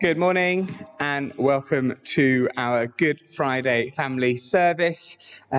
Good morning and welcome to our Good Friday family service.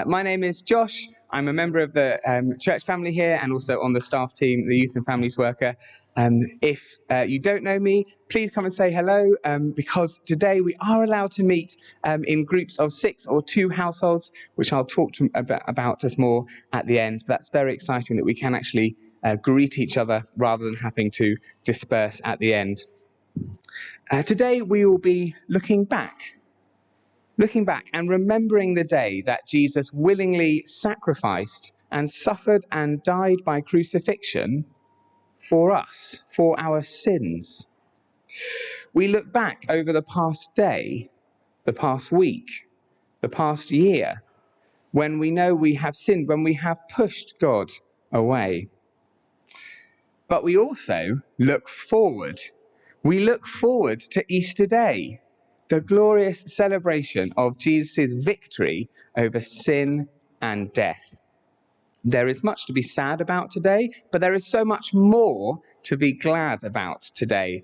My name is Josh. I'm a member of the church family here and also on the staff team, the Youth and Families Worker. If you don't know me, please come and say hello because today we are allowed to meet in groups of 6 or 2 households, which I'll talk about us more at the end. But that's very exciting that we can actually greet each other rather than having to disperse at the end. Today we will be looking back and remembering the day that Jesus willingly sacrificed and suffered and died by crucifixion for us, for our sins. We look back over the past day, the past week, the past year, when we know we have sinned, when we have pushed God away. But we also look forward. We look forward to Easter Day, the glorious celebration of Jesus' victory over sin and death. There is much to be sad about today, but there is so much more to be glad about today.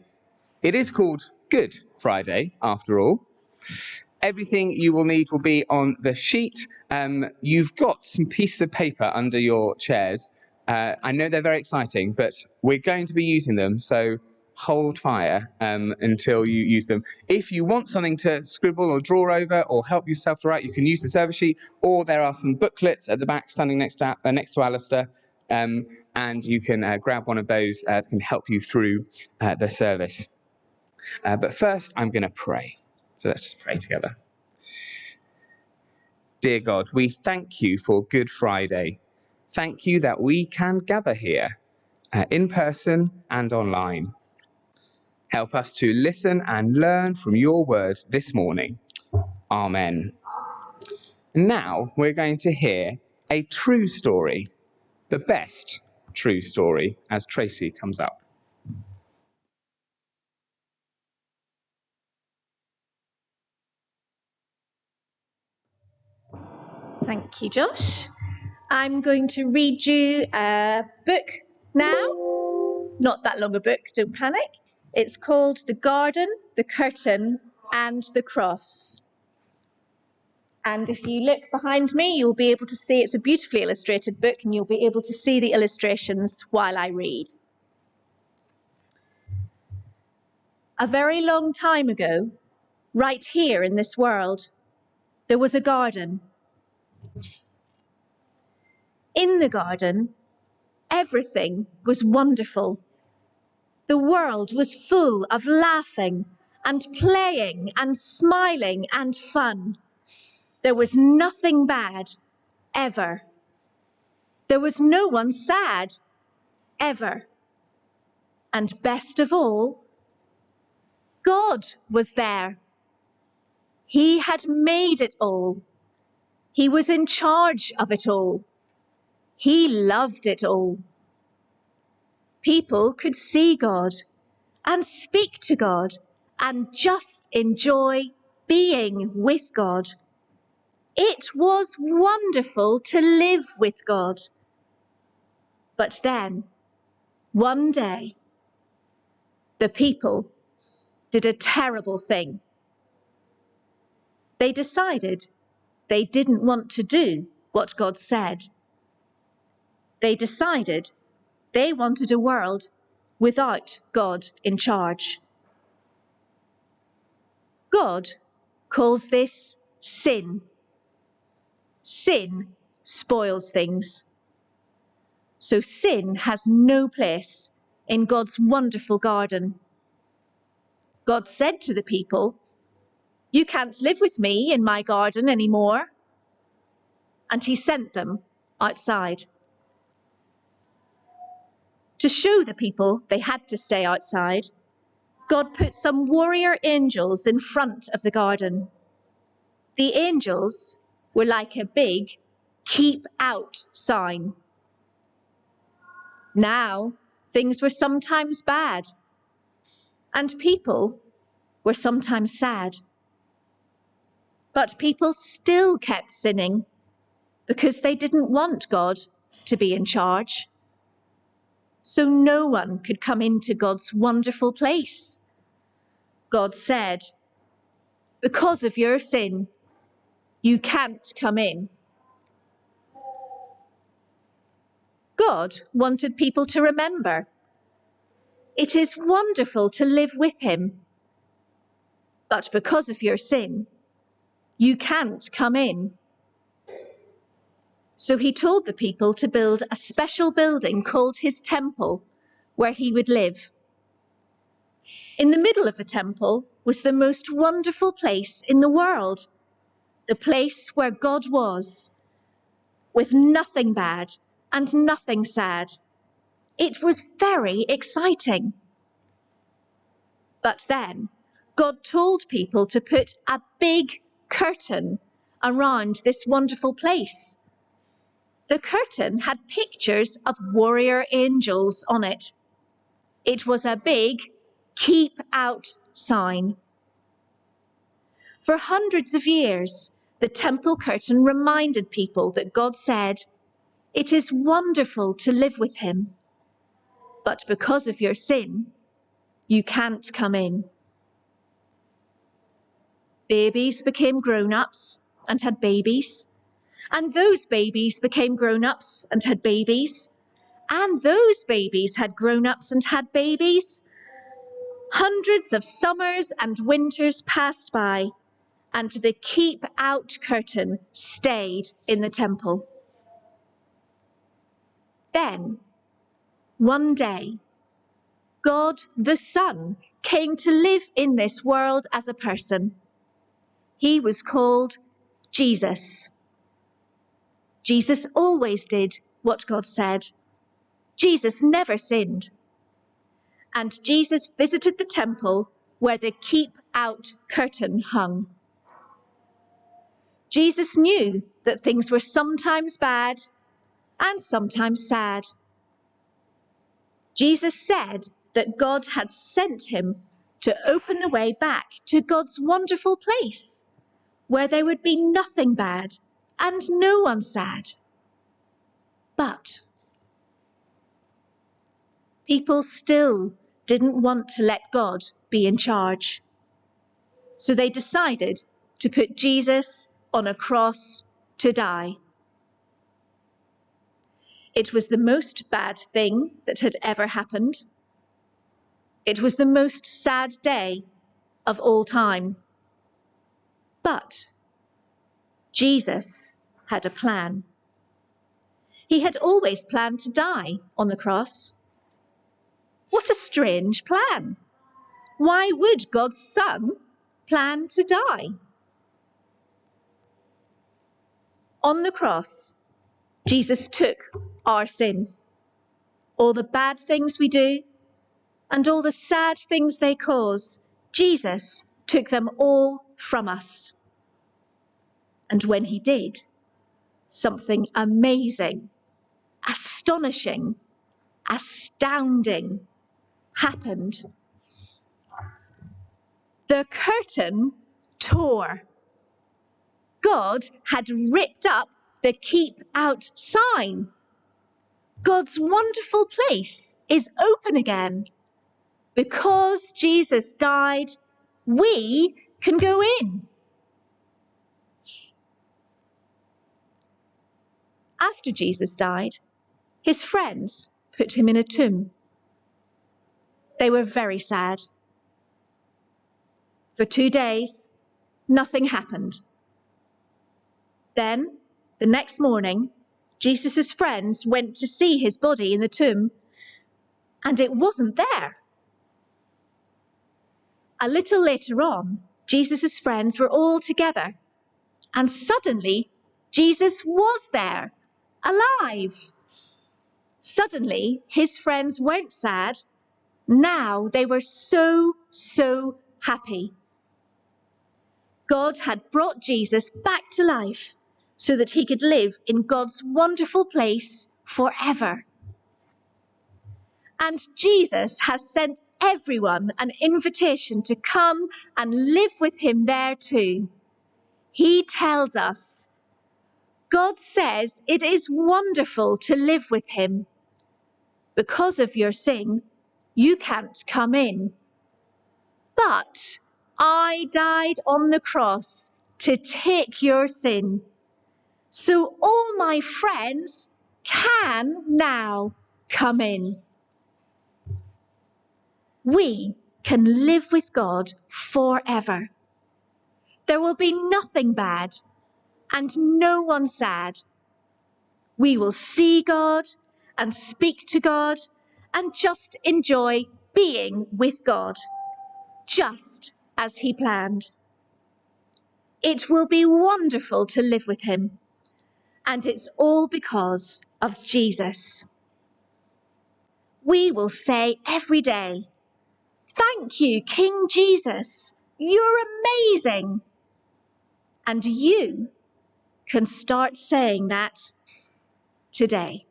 It is called Good Friday, after all. Everything you will need will be on the sheet. You've got some pieces of paper under your chairs. I know they're very exciting, but we're going to be using them, so hold fire until you use them. If you want something to scribble or draw over or help yourself to write, you can use the service sheet, or there are some booklets at the back standing next to Alistair, and you can grab one of those that can help you through the service. But first, I'm going to pray. So let's just pray together. Dear God, we thank you for Good Friday. Thank you that we can gather here in person and online. Help us to listen and learn from your word this morning. Amen. Now we're going to hear a true story, the best true story, as Tracy comes up. Thank you, Josh. I'm going to read you a book now. Not that long a book, don't panic. It's called The Garden, the Curtain and the Cross. And if you look behind me, you'll be able to see it's a beautifully illustrated book, and you'll be able to see the illustrations while I read. A very long time ago, right here in this world, there was a garden. In the garden, everything was wonderful. The world was full of laughing and playing and smiling and fun. There was nothing bad, ever. There was no one sad, ever. And best of all, God was there. He had made it all. He was in charge of it all. He loved it all. People could see God and speak to God and just enjoy being with God. It was wonderful to live with God. But then, one day, the people did a terrible thing. They decided they didn't want to do what God said. They decided they wanted a world without God in charge. God calls this sin. Sin spoils things. So sin has no place in God's wonderful garden. God said to the people, "You can't live with me in my garden anymore." And he sent them outside. To show the people they had to stay outside, God put some warrior angels in front of the garden. The angels were like a big "keep out" sign. Now, things were sometimes bad, and people were sometimes sad. But people still kept sinning because they didn't want God to be in charge. So no one could come into God's wonderful place. God said, because of your sin, you can't come in. God wanted people to remember, it is wonderful to live with him, but because of your sin, you can't come in. So he told the people to build a special building called his temple, where he would live. In the middle of the temple was the most wonderful place in the world, the place where God was, with nothing bad and nothing sad. It was very exciting. But then God told people to put a big curtain around this wonderful place. The curtain had pictures of warrior angels on it. It was a big "Keep Out" sign. For hundreds of years, the temple curtain reminded people that God said, it is wonderful to live with him, but because of your sin, you can't come in. Babies became grown-ups and had babies, and those babies became grown-ups and had babies, and those babies had grown-ups and had babies. Hundreds of summers and winters passed by, and the Keep Out curtain stayed in the temple. Then, one day, God the Son came to live in this world as a person. He was called Jesus. Jesus always did what God said. Jesus never sinned. And Jesus visited the temple where the Keep Out curtain hung. Jesus knew that things were sometimes bad and sometimes sad. Jesus said that God had sent him to open the way back to God's wonderful place, where there would be nothing bad and no one sad. But people still didn't want to let God be in charge. So they decided to put Jesus on a cross to die. It was the most bad thing that had ever happened. It was the most sad day of all time. But Jesus had a plan. He had always planned to die on the cross. What a strange plan! Why would God's Son plan to die? On the cross, Jesus took our sin, all the bad things we do, and all the sad things they cause. Jesus took them all from us. And when he did, something amazing, astonishing, astounding happened. The curtain tore. God had ripped up the Keep Out sign. God's wonderful place is open again. Because Jesus died, we can go in. After Jesus died, his friends put him in a tomb. They were very sad. For 2 days, nothing happened. Then, the next morning, Jesus' friends went to see his body in the tomb, and it wasn't there. A little later on, Jesus' friends were all together, and suddenly, Jesus was there, alive. Suddenly, his friends weren't sad. Now they were so happy. God had brought Jesus back to life so that he could live in God's wonderful place forever. And Jesus has sent everyone an invitation to come and live with him there too. He tells us, God says it is wonderful to live with him. Because of your sin, you can't come in. But I died on the cross to take your sin. So all my friends can now come in. We can live with God forever. There will be nothing bad and no one sad. We will see God and speak to God and just enjoy being with God, just as he planned. It will be wonderful to live with him, and it's all because of Jesus. We will say every day, "Thank you, King Jesus, you're amazing." And you can start saying that today.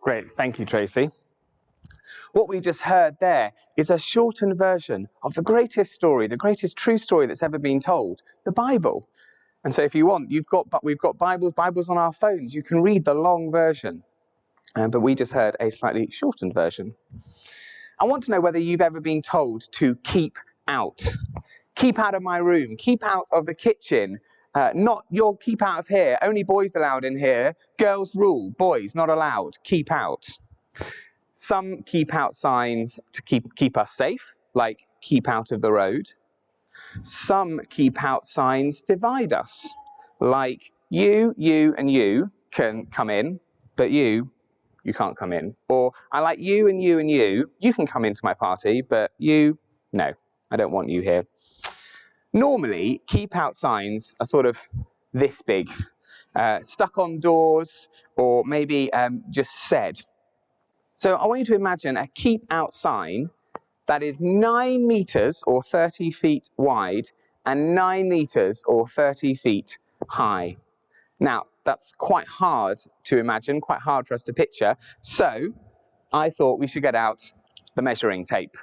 Great, thank you, Tracy. What we just heard there is a shortened version of the greatest story, the greatest true story that's ever been told, the Bible. And so if you want, we've got Bibles on our phones. You can read the long version, but we just heard a slightly shortened version. I want to know whether you've ever been told to keep out. Keep out of my room, keep out of the kitchen, keep out of here, only boys allowed in here, girls rule, boys not allowed, keep out. Some keep out signs to keep us safe, like keep out of the road. Some keep out signs divide us, like you and you can come in, but you can't come in. Or I like you and you can come into my party, but you, no, I don't want you here. Normally, keep out signs are sort of this big, stuck on doors, or maybe just said. So I want you to imagine a keep out sign that is 9 meters or 30 feet wide and 9 meters or 30 feet high. Now, that's quite hard to imagine, quite hard for us to picture. So I thought we should get out the measuring tape.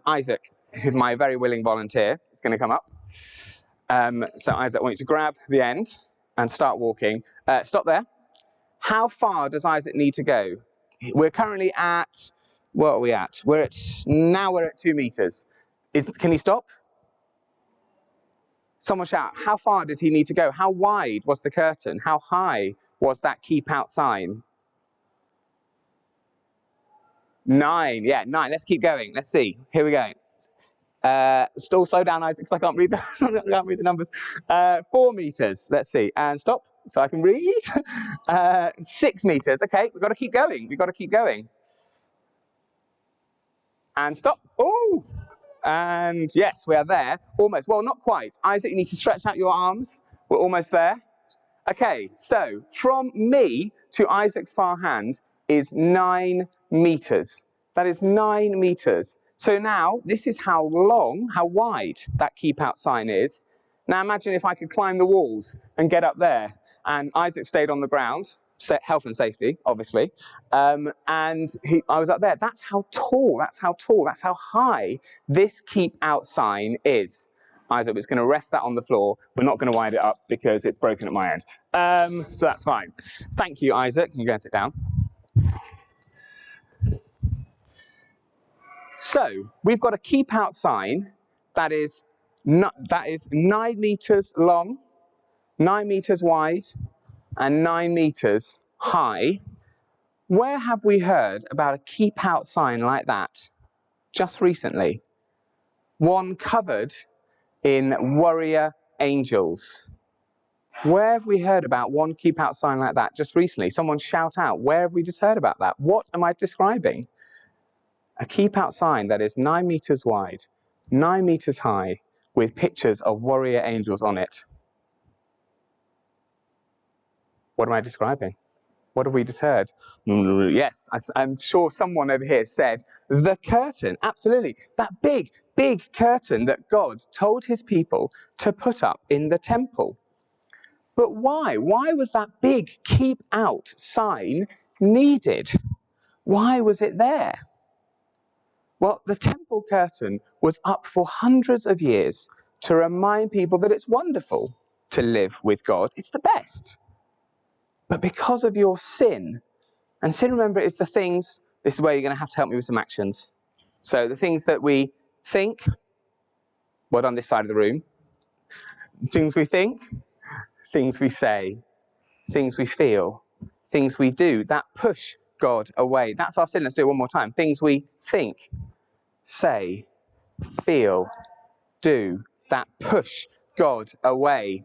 Isaac, who's my very willing volunteer, is going to come up. So Isaac, I want you to grab the end and start walking. Stop there. How far does Isaac need to go? We're currently at, what are we at? We're at 2 meters. Can he stop? Someone shout, how far did he need to go? How wide was the curtain? How high was that keep out sign? 9, yeah, 9. Let's keep going. Let's see. Here we go. Still slow down, Isaac, because I can't read the numbers. 4 meters. Let's see. And stop, so I can read. 6 meters. Okay, we've got to keep going. We've got to keep going. And stop. Oh, and yes, we are there. Almost. Well, not quite. Isaac, you need to stretch out your arms. We're almost there. Okay, so from me to Isaac's far hand is 9 meters. That is 9 meters. So now, this is how wide that keep out sign is. Now imagine if I could climb the walls and get up there, and Isaac stayed on the ground, health and safety, obviously, and I was up there. That's how tall, that's how high this keep out sign is. Isaac is going to rest that on the floor. We're not going to wind it up because it's broken at my end. So that's fine. Thank you, Isaac. You can go and sit down. So we've got a keep out sign that is 9 meters long, 9 meters wide, and 9 meters high. Where have we heard about a keep out sign like that just recently? One covered in warrior angels. Where have we heard about one keep out sign like that just recently? Someone shout out, where have we just heard about that? What am I describing? A keep out sign that is 9 meters wide, 9 meters high, with pictures of warrior angels on it. What am I describing? What have we just heard? Yes, I'm sure someone over here said the curtain. Absolutely. That big, big curtain that God told his people to put up in the temple. But why? Why was that big keep out sign needed? Why was it there? Well, the temple curtain was up for hundreds of years to remind people that it's wonderful to live with God. It's the best. But because of your sin, and sin, remember, is the things, this is where you're going to have to help me with some actions. So the things that we think, well, on this side of the room, things we think, things we say, things we feel, things we do, that push God away. That's our sin. Let's do it one more time. Things we think, say, feel, do, that push God away.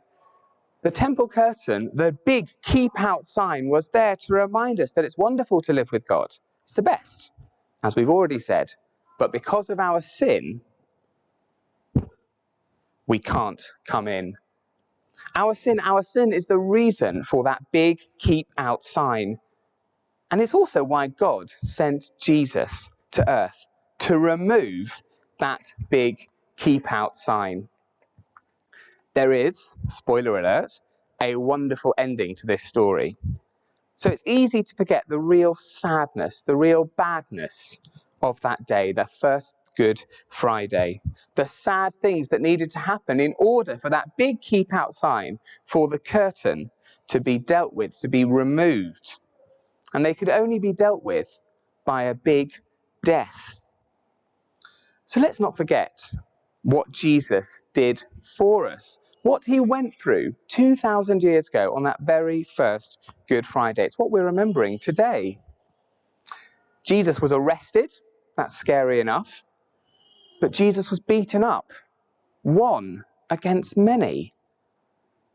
The temple curtain, the big keep out sign, was there to remind us that it's wonderful to live with God. It's the best, as we've already said. But because of our sin, we can't come in. Our sin is the reason for that big keep out sign. And it's also why God sent Jesus to earth, to remove that big keep out sign. There is, spoiler alert, a wonderful ending to this story. So it's easy to forget the real sadness, the real badness of that day, the first Good Friday. The sad things that needed to happen in order for that big keep out sign, for the curtain to be dealt with, to be removed. And they could only be dealt with by a big death. So let's not forget what Jesus did for us, what he went through 2,000 years ago on that very first Good Friday. It's what we're remembering today. Jesus was arrested, that's scary enough, but Jesus was beaten up, one against many.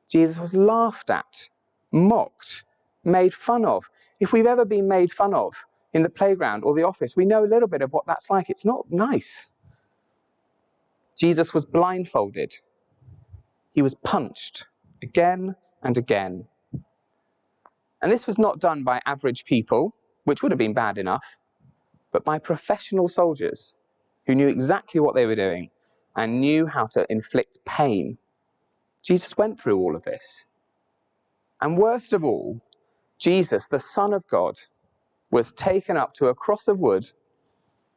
Jesus was laughed at, mocked, made fun of. If we've ever been made fun of in the playground or the office, we know a little bit of what that's like. It's not nice. Jesus was blindfolded. He was punched again and again. And this was not done by average people, which would have been bad enough, but by professional soldiers who knew exactly what they were doing and knew how to inflict pain. Jesus went through all of this. And worst of all, Jesus, the Son of God, was taken up to a cross of wood,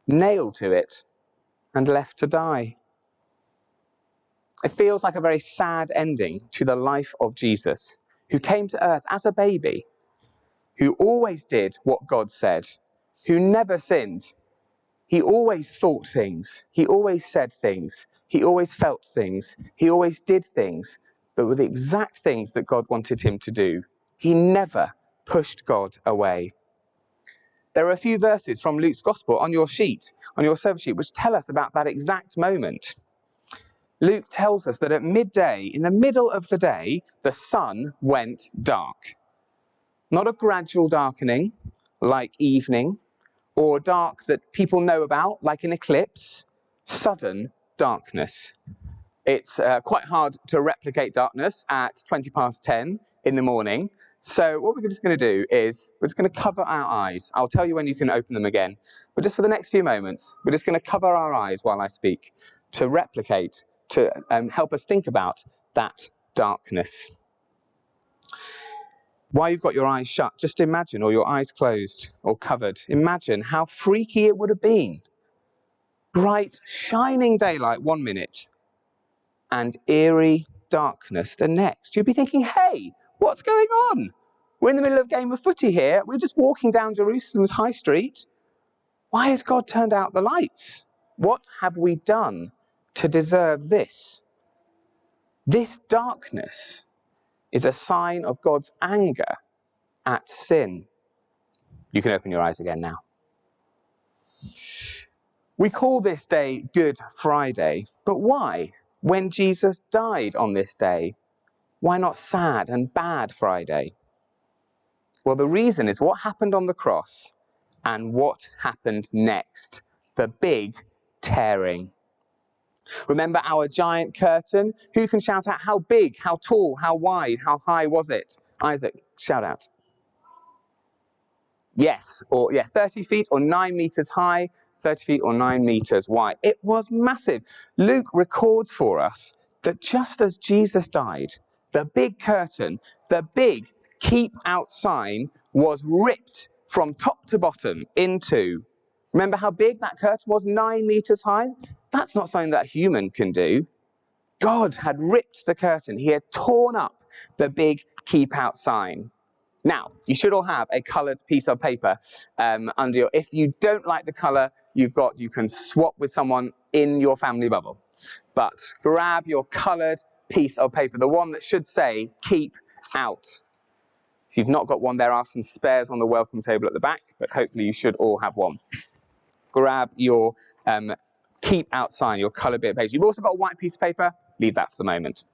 nailed to it, and left to die. It feels like a very sad ending to the life of Jesus, who came to earth as a baby, who always did what God said, who never sinned. He always thought things, he always said things, he always felt things, he always did things that were the exact things that God wanted him to do. He never pushed God away. There are a few verses from Luke's Gospel on your sheet, on your service sheet, which tell us about that exact moment. Luke tells us that at midday, in the middle of the day, the sun went dark. Not a gradual darkening, like evening, or dark that people know about, like an eclipse. Sudden darkness. It's quite hard to replicate darkness at 10:20 in the morning. So what we're just going to do is we're just going to cover our eyes. I'll tell you when you can open them again. But just for the next few moments, we're just going to cover our eyes while I speak to replicate, to help us think about that darkness. While you've got your eyes shut, just imagine, or your eyes closed or covered, imagine how freaky it would have been. Bright, shining daylight 1 minute, and eerie darkness the next. You'd be thinking, hey, what's going on? We're in the middle of a game of footy here. We're just walking down Jerusalem's high street. Why has God turned out the lights? What have we done to deserve this? This darkness is a sign of God's anger at sin. You can open your eyes again now. We call this day Good Friday, but why? When Jesus died on this day, why not Sad and Bad Friday? Well, the reason is what happened on the cross and what happened next, the big tearing. Remember our giant curtain? Who can shout out how big, how tall, how wide, how high was it? Isaac, shout out. Yes, 30 feet or 9 meters high, 30 feet or 9 meters wide. It was massive. Luke records for us that just as Jesus died, the big curtain, the big keep out sign was ripped from top to bottom in two. Remember how big that curtain was? 9 meters high? That's not something that a human can do. God had ripped the curtain. He had torn up the big keep out sign. Now, you should all have a coloured piece of paper under your, if you don't like the colour you can swap with someone in your family bubble. But grab your coloured piece of paper, the one that should say, keep out. If you've not got one, there are some spares on the welcome table at the back, but hopefully you should all have one. Grab your keep out sign, your coloured bit of paper. You've also got a white piece of paper, leave that for the moment.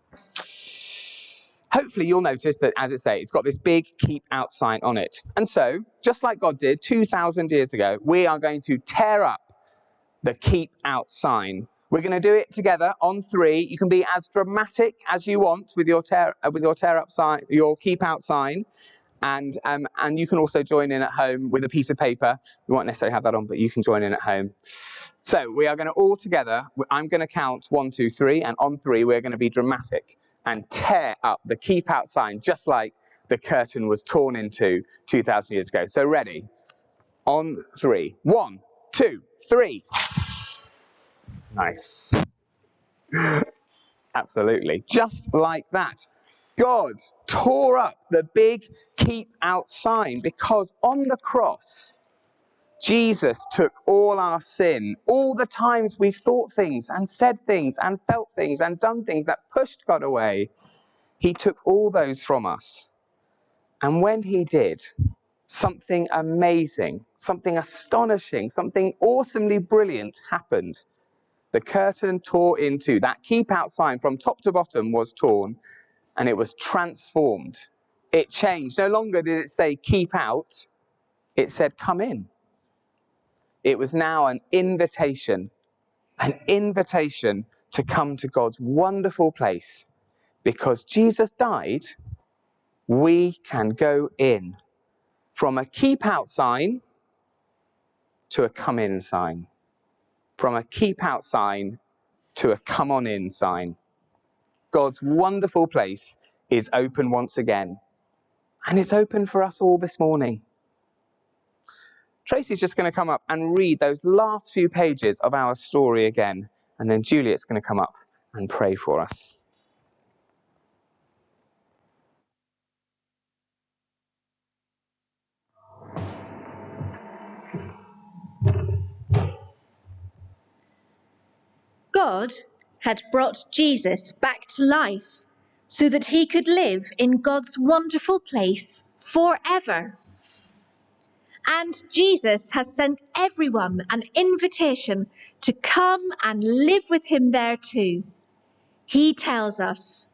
Hopefully you'll notice that, as it says, it's got this big keep out sign on it. And so, just like God did 2,000 years ago, we are going to tear up the keep out sign. We're going to do it together on 3. You can be as dramatic as you want with your tear up sign, your keep out sign. And you can also join in at home with a piece of paper. You won't necessarily have that on, but you can join in at home. So we are going to all together, I'm going to count 1, 2, 3, and on 3 we're going to be dramatic and tear up the keep out sign, just like the curtain was torn into 2,000 years ago. So ready? On 3. 1, 2, 3. Nice. Absolutely. Just like that. God tore up the big keep out sign because on the cross, Jesus took all our sin, all the times we've thought things and said things and felt things and done things that pushed God away. He took all those from us. And when he did, something amazing, something astonishing, something awesomely brilliant happened. The curtain tore in two. That keep out sign from top to bottom was torn and it was transformed. It changed. No longer did it say keep out, it said come in. It was now an invitation to come to God's wonderful place. Because Jesus died, we can go in. From a keep out sign to a come in sign. From a keep out sign to a come on in sign. God's wonderful place is open once again. And it's open for us all this morning. Tracy's just going to come up and read those last few pages of our story again. And then Juliet's going to come up and pray for us. God had brought Jesus back to life so that he could live in God's wonderful place forever. And Jesus has sent everyone an invitation to come and live with him there too. He tells us,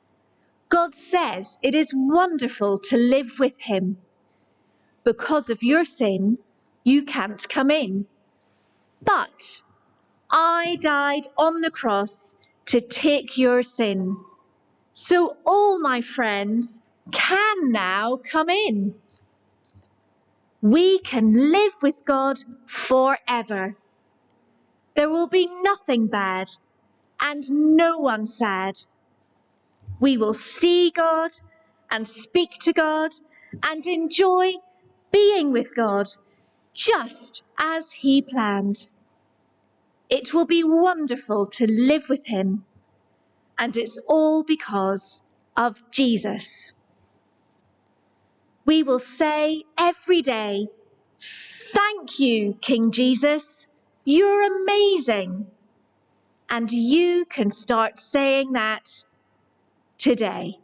God says it is wonderful to live with him. Because of your sin, you can't come in. But I died on the cross to take your sin. So all my friends can now come in. We can live with God forever. There will be nothing bad and no one sad. We will see God and speak to God and enjoy being with God just as he planned. It will be wonderful to live with him, and it's all because of Jesus. We will say every day, "Thank you, King Jesus, you're amazing." And you can start saying that today.